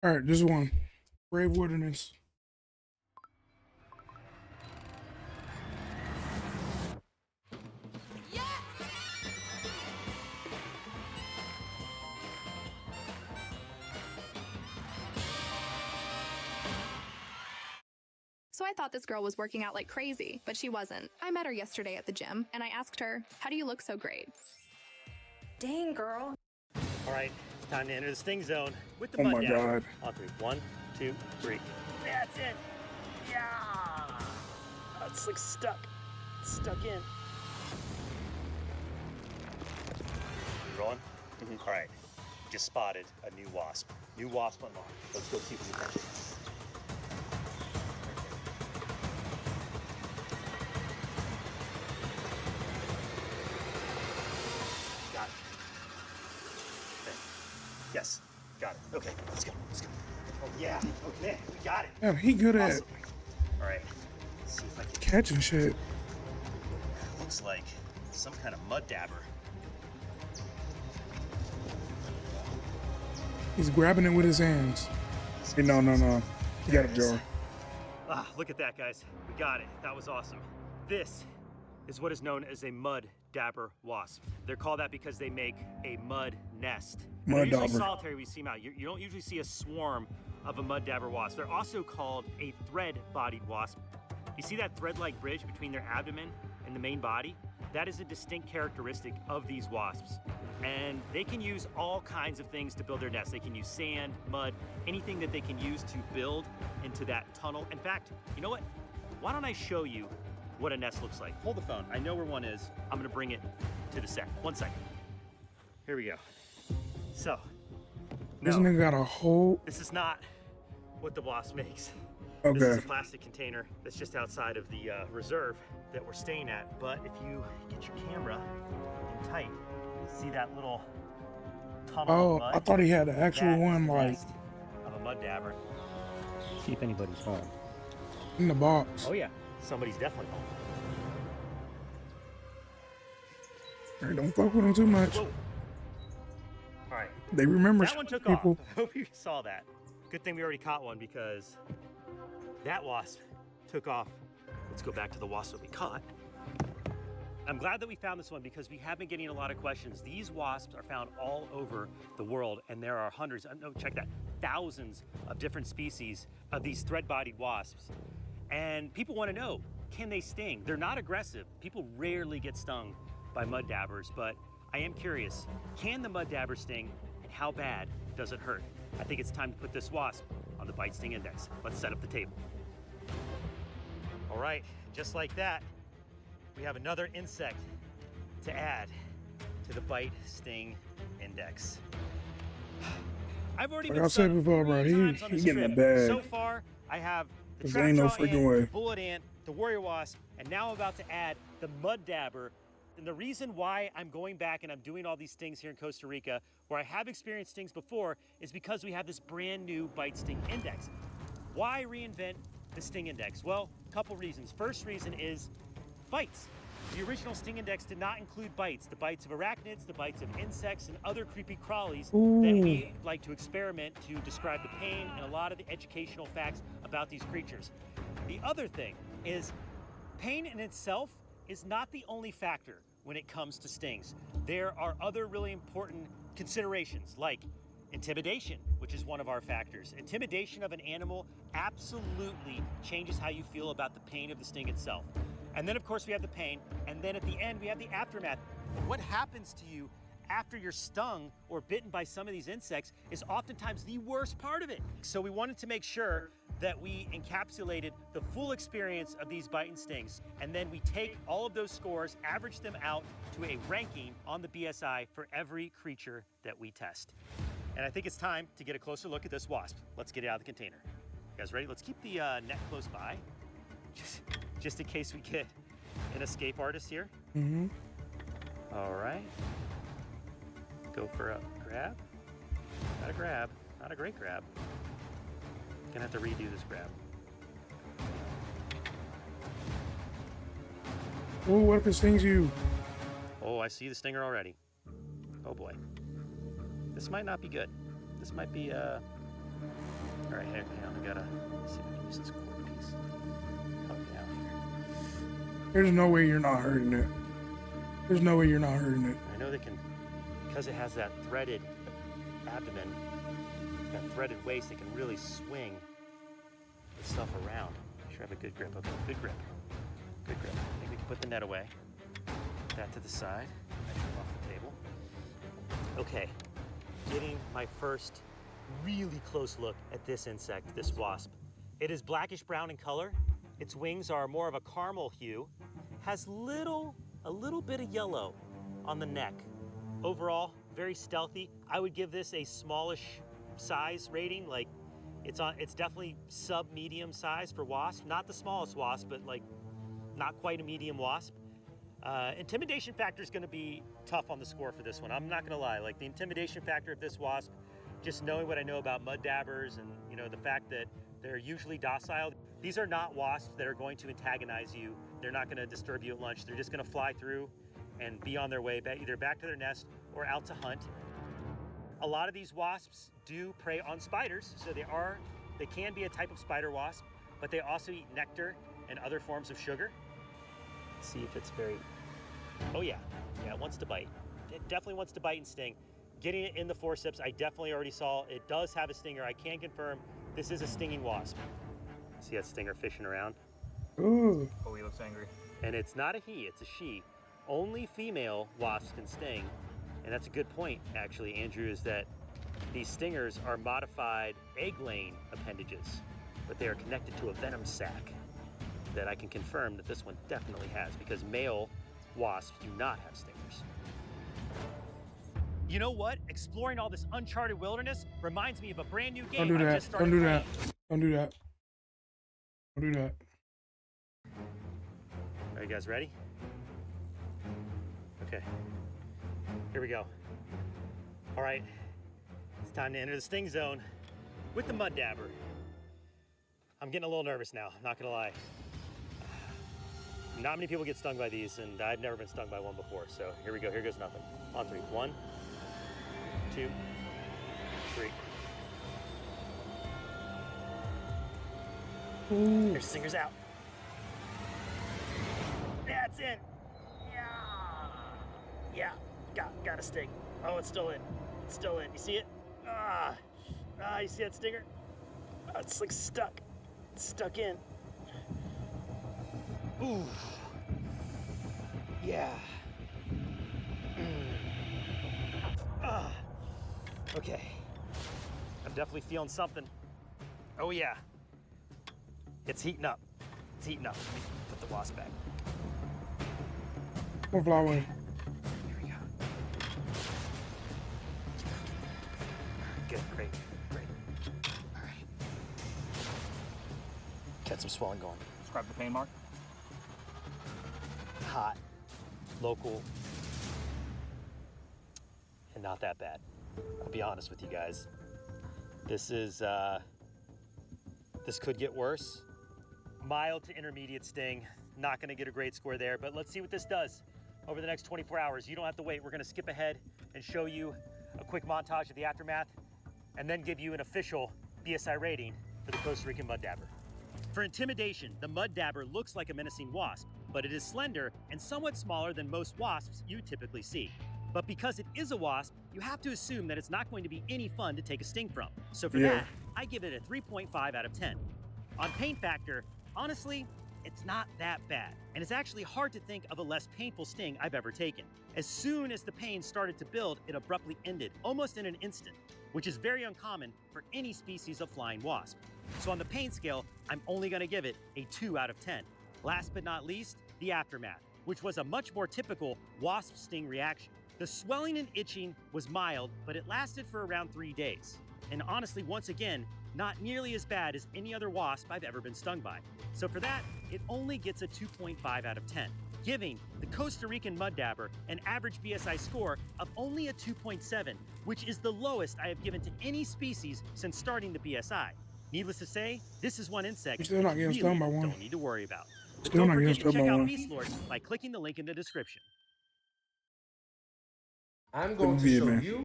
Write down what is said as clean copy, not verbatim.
All right, just one. Brave Wilderness. So I thought this girl was working out like crazy, but she wasn't. I met her yesterday at the gym, and I asked her, how do you look so great? Dang, girl. All right, it's time to enter the sting zone with the Oh mud my dagger. God. On three. 1, 2, 3. That's it. Yeah. Oh, it's like stuck. It's stuck in. You rolling? All right. Just spotted a new wasp. New wasp unlocked. Let's go see if we can catch it. Got it. Okay. Yes, got it. Okay, let's go. Let's go. Oh yeah. Okay, we got it. Yeah, he good at Awesome. All right. Let's see if I can. catching shit. Looks like some kind of mud dabber. He's grabbing it with his hands. Hey, no. You got a jar. Ah, look at that, guys. We got it. That was awesome. This is what is known as a mud dabber wasp. They're called that because they make a mud nest. And they're Mud usually dauber. solitary when you see them out. You don't usually see a swarm of a mud dabber wasp. They're also called a thread-bodied wasp. You see that thread-like bridge between their abdomen and the main body? That is a distinct characteristic of these wasps. And they can use all kinds of things to build their nests. They can use sand, mud, anything that they can use to build into that tunnel. In fact, you know what? Why don't I show you what a nest looks like? Hold the phone. I know where one is. I'm gonna bring it to the set. 1 second. Here we go. So, This no, nigga got a whole. this is not what the wasp makes. Okay. This is a plastic container that's just outside of the reserve that we're staying at. But if you get your camera in tight, see that little tunnel Oh, of mud? I thought he had an actual That is one the like nest of a mud dabber. See if anybody's home. in the box. Oh yeah, somebody's definitely home. All right, don't fuck with him too much. Whoa. All right, They remember that one took people. off. I hope you saw that. Good thing we already caught one because that wasp took off. Let's go back to the wasp that we caught. I'm glad that we found this one because we have been getting a lot of questions. These wasps are found all over the world, and there are hundreds, no, check that, thousands of different species of these thread-bodied wasps. And people want to know, can they sting? They're not aggressive. People rarely get stung by mud dabbers, but I am curious, can the mud dabber sting, and how bad does it hurt? I think it's time to put this wasp on the bite sting index. Let's set up the table. All right, just like that, we have another insect to add to the bite sting index. I've already Like been I said stung before, bro, 3 times on he this getting a trip. bag. So far, I have the 'Cause trap ain't no jaw freaking ant, way. the bullet ant, the warrior wasp, and now I'm about to add the mud dabber. And the reason why I'm going back and I'm doing all these stings here in Costa Rica, where I have experienced stings before, is because we have this brand new bite sting index. Why reinvent the sting index? Well, a couple reasons. First reason is bites. The original sting index did not include bites. The bites of arachnids, the bites of insects, and other creepy crawlies that we like to experiment to describe the pain and a lot of the educational facts about these creatures. The other thing is pain in itself is not the only factor when it comes to stings. There are other really important considerations like intimidation, which is one of our factors. Intimidation of an animal absolutely changes how you feel about the pain of the sting itself. And then of course we have the pain, and then at the end we have the aftermath. What happens to you after you're stung or bitten by some of these insects is oftentimes the worst part of it. So we wanted to make sure that we encapsulated the full experience of these bite and stings, and then we take all of those scores, average them out to a ranking on the BSI for every creature that we test. And I think it's time to get a closer look at this wasp. Let's get it out of the container. You guys ready? Let's keep the net close by, just in case we get an escape artist here. Mm-hmm. All right. Go for a grab. Not a grab. Not a great grab. Gonna have to redo this grab. Oh, what if it stings you? Oh, I see the stinger already. Oh boy. This might not be good. This might be right, hang on. I gotta see if I can use this cord piece. Help me out here. There's no way you're not hurting it. There's no way you're not hurting it. I know they can, because it has that threaded abdomen, that threaded waist, it can really swing the stuff around. Make sure I have a good grip. Okay, good grip. Good grip. I think we can put the net away. That to the side. Off the table. Okay, getting my first really close look at this insect, this wasp. It is blackish brown in color. Its wings are more of a caramel hue. Has a little bit of yellow on the neck. Overall, very stealthy. I would give this a smallish size rating. Like, it's definitely sub-medium size for wasp. Not the smallest wasp, but like not quite a medium wasp. Intimidation factor is going to be tough on the score for this one. I'm not going to lie. Like, the intimidation factor of this wasp, just knowing what I know about mud dabbers and, you know, the fact that they're usually docile. These are not wasps that are going to antagonize you. They're not going to disturb you at lunch. They're just going to fly through and be on their way either back to their nest or out to hunt. A lot of these wasps do prey on spiders, so they can be a type of spider wasp, but they also eat nectar and other forms of sugar. Let's see if it's very, oh yeah, it wants to bite. It definitely wants to bite and sting. Getting it in the forceps, I definitely already saw it does have a stinger. I can confirm this is a stinging wasp. See that stinger fishing around? Ooh. Oh, he looks angry. And it's not a he, it's a she. Only female wasps can sting. And that's a good point, actually, Andrew, is that these stingers are modified egg-laying appendages, but they are connected to a venom sac that I can confirm that this one definitely has, because male wasps do not have stingers. You know what? Exploring all this uncharted wilderness reminds me of a brand new game Don't do I that. just started Don't do playing. that. Don't do that. Don't do that. Are you guys ready? Okay. Here we go. All right. It's time to enter the sting zone with the mud dabber. I'm getting a little nervous now, not gonna lie. Not many people get stung by these, and I've never been stung by one before, so here we go. Here goes nothing. On three. 1, 2, 3. Ooh. There's stingers out. That's in. Yeah. Got a sting. Oh, it's still in. It's still in. You see it? You see that stinger? Oh, it's like stuck. It's stuck in. Ooh. Yeah. Okay. I'm definitely feeling something. Oh yeah. It's heating up. It's heating up. Let me put the wasp back. More flower. Here we go. Good, great. All right. Got some swelling going. Describe the pain mark. Hot, local, and not that bad. I'll be honest with you guys. This could get worse. Mild to intermediate sting. Not gonna get a great score there, but let's see what this does over the next 24 hours. You don't have to wait. We're gonna skip ahead and show you a quick montage of the aftermath and then give you an official BSI rating for the Costa Rican mud dabber. For intimidation, the mud dabber looks like a menacing wasp, but it is slender and somewhat smaller than most wasps you typically see. But because it is a wasp, you have to assume that it's not going to be any fun to take a sting from. So for that, I give it a 3.5 out of 10. On pain factor, honestly, it's not that bad. And it's actually hard to think of a less painful sting I've ever taken. As soon as the pain started to build, it abruptly ended, almost in an instant, which is very uncommon for any species of flying wasp. So on the pain scale, I'm only gonna give it a 2 out of 10. Last but not least, the aftermath, which was a much more typical wasp sting reaction. The swelling and itching was mild, but it lasted for around 3 days. And honestly, once again, not nearly as bad as any other wasp I've ever been stung by. So for that, it only gets a 2.5 out of 10, giving the Costa Rican mud dabber an average BSI score of only a 2.7, which is the lowest I have given to any species since starting the BSI. Needless to say, this is one insect You're still not you getting really stung by one. don't need to worry about. But Still don't not getting forget to stung check by out one. Beast Lord by clicking the link in the description. I'm Couldn't going to be it, show man. you